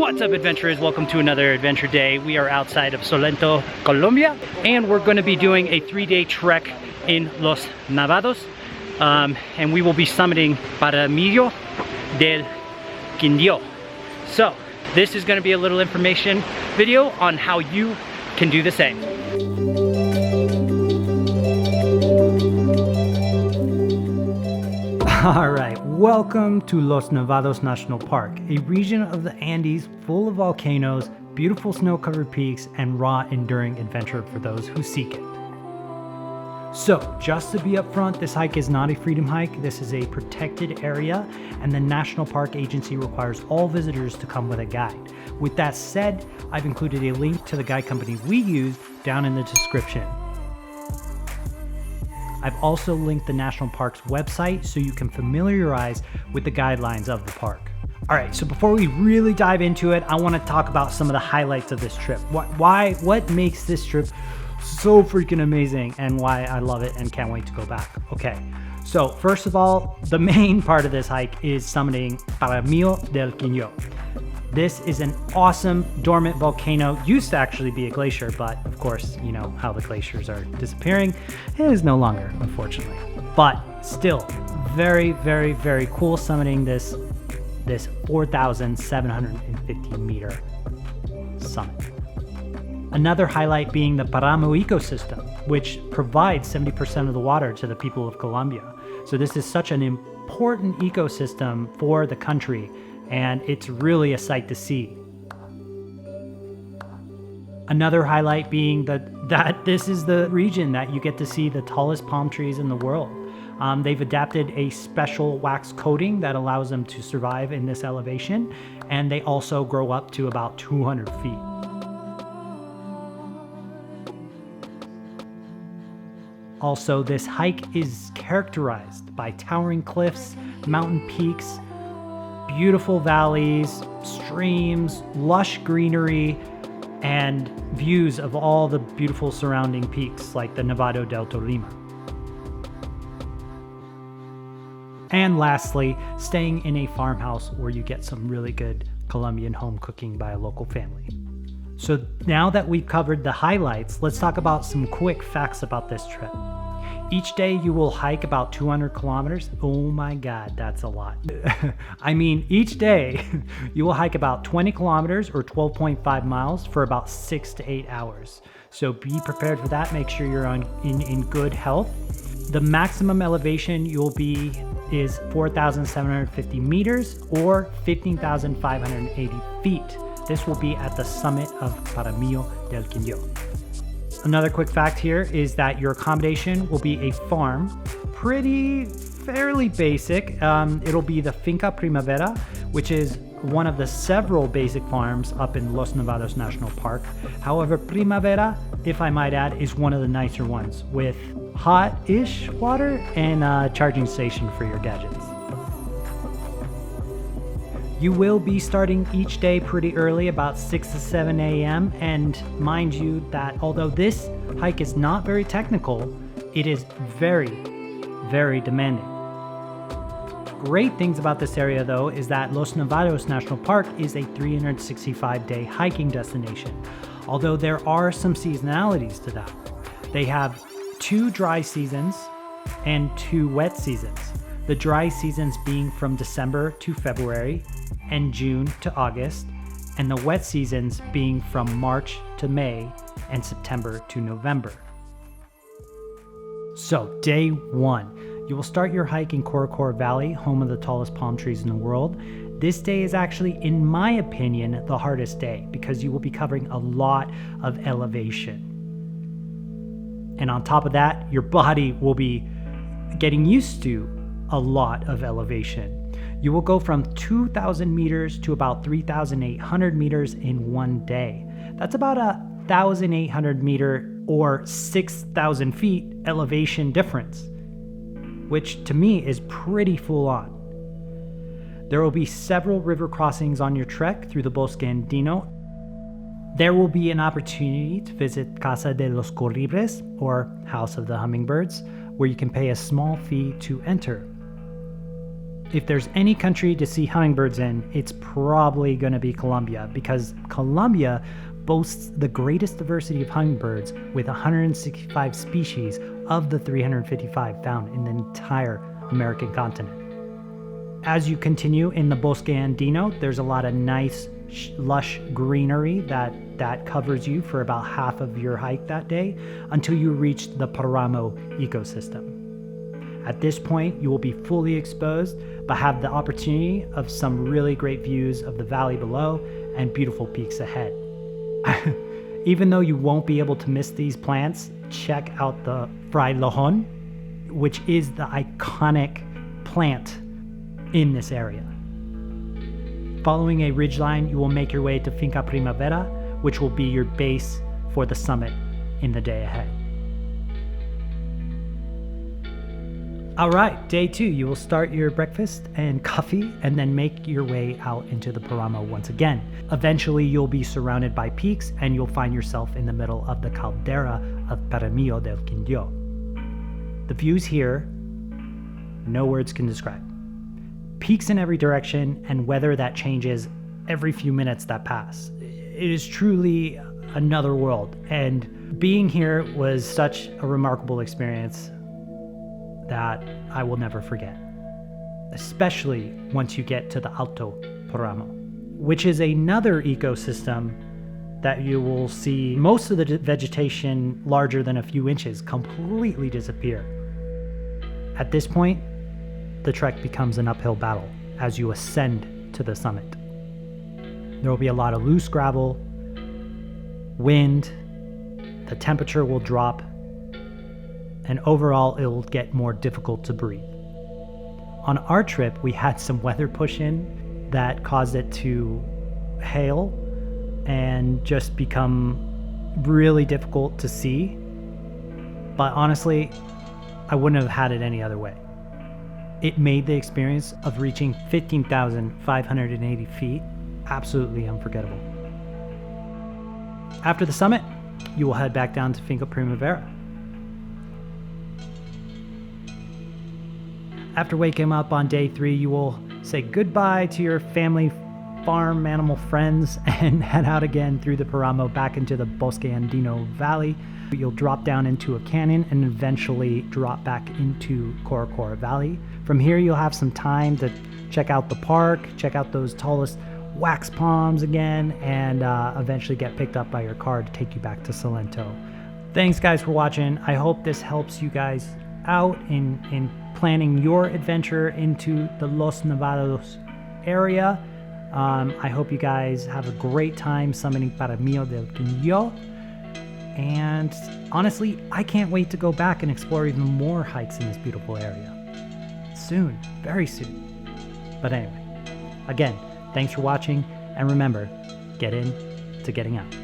What's up, adventurers? Welcome to another adventure day. We are outside of Salento, Colombia, and we're going to be doing a 3-day trek in Los Nevados, and we will be summiting Paramillo del Quindio. So this is going to be a little information video on how you can do the same. All right, welcome to Los Nevados National Park, a region of the Andes full of volcanoes, beautiful snow-covered peaks, and raw, enduring adventure for those who seek it. So, just to be upfront, this hike is not a freedom hike. This is a protected area, and the National Park Agency requires all visitors to come with a guide. With that said, I've included a link to the guide company we used down in the description. I've also linked the National Park's website so you can familiarize with the guidelines of the park. All right, so before we really dive into it, I want to talk about some of the highlights of this trip. What makes this trip so freaking amazing and why I love it and can't wait to go back. Okay, so first of all, the main part of this hike is summiting Paramillo del Quindio. This is an awesome dormant volcano. Used to actually be a glacier, but of course, you know how the glaciers are disappearing. It is no longer, unfortunately. But still, very, very, very cool summiting this 4,750 meter summit. Another highlight being the Paramillo ecosystem, which provides 70% of the water to the people of Colombia. So this is such an important ecosystem for the country, and it's really a sight to see. Another highlight being that this is the region that you get to see the tallest palm trees in the world. They've adapted a special wax coating that allows them to survive in this elevation, and they also grow up to about 200 feet. Also, this hike is characterized by towering cliffs, mountain peaks, beautiful valleys, streams, lush greenery, and views of all the beautiful surrounding peaks like the Nevado del Tolima. And lastly, staying in a farmhouse where you get some really good Colombian home cooking by a local family. So now that we've covered the highlights, let's talk about some quick facts about this trip. Each day you will hike about 200 kilometers. Oh my God, that's a lot. I mean, each day you will hike about 20 kilometers or 12.5 miles for about 6 to 8 hours. So be prepared for that. Make sure you're in good health. The maximum elevation you'll be is 4,750 meters or 15,580 feet. This will be at the summit of Paramillo del Quindio. Another quick fact here is that your accommodation will be a farm, fairly basic. It'll be the Finca Primavera, which is one of the several basic farms up in Los Nevados National Park. However, Primavera, if I might add, is one of the nicer ones with hot-ish water and a charging station for your gadgets. You will be starting each day pretty early, about 6 to 7 a.m. And mind you that although this hike is not very technical, it is very, very demanding. Great things about this area though is that Los Nevados National Park is a 365-day hiking destination. Although there are some seasonalities to that. They have 2 dry seasons and 2 wet seasons. The dry seasons being from December to February and June to August, and the wet seasons being from March to May and September to November. So day 1, you will start your hike in Cocora Valley, home of the tallest palm trees in the world. This day is actually, in my opinion, the hardest day because you will be covering a lot of elevation. And on top of that, your body will be getting used to a lot of elevation. You will go from 2,000 meters to about 3,800 meters in one day. That's about 1,800 meter or 6,000 feet elevation difference, which to me is pretty full on. There will be several river crossings on your trek through the Bosque Andino. There will be an opportunity to visit Casa de los Colibres, or House of the Hummingbirds, where you can pay a small fee to enter. If there's any country to see hummingbirds in, it's probably going to be Colombia, because Colombia boasts the greatest diversity of hummingbirds with 165 species of the 355 found in the entire American continent. As you continue in the Bosque Andino, there's a lot of nice, lush greenery that covers you for about half of your hike that day until you reach the Paramo ecosystem. At this point, you will be fully exposed, but have the opportunity of some really great views of the valley below and beautiful peaks ahead. Even though you won't be able to miss these plants, check out the frailejon, which is the iconic plant in this area. Following a ridgeline, you will make your way to Finca Primavera, which will be your base for the summit in the day ahead. All right, day 2, you will start your breakfast and coffee and then make your way out into the Paramo once again. Eventually, you'll be surrounded by peaks and you'll find yourself in the middle of the caldera of Paramillo del Quindio. The views here, no words can describe. Peaks in every direction and weather that changes every few minutes that pass. It is truly another world, and being here was such a remarkable experience that I will never forget, especially once you get to the Alto Paramo, which is another ecosystem that you will see most of the vegetation larger than a few inches completely disappear. At this point, the trek becomes an uphill battle as you ascend to the summit. There will be a lot of loose gravel, wind, the temperature will drop, and overall it will get more difficult to breathe. On our trip, we had some weather push in that caused it to hail and just become really difficult to see. But honestly, I wouldn't have had it any other way. It made the experience of reaching 15,580 feet absolutely unforgettable. After the summit, you will head back down to Finca Primavera. After waking up on day 3, you will say goodbye to your family, farm animal friends, and head out again through the Paramo back into the Bosque Andino Valley. You'll drop down into a canyon and eventually drop back into Cocora Valley. From here, you'll have some time to check out the park, check out those tallest wax palms again, and eventually get picked up by your car to take you back to Salento. Thanks guys for watching. I hope this helps you guys out in planning your adventure into the Los Nevados area. I hope you guys have a great time summiting Paramillo del Quindio. And honestly, I can't wait to go back and explore even more hikes in this beautiful area. Soon, very soon. But anyway, again, thanks for watching, and remember, get in to getting out.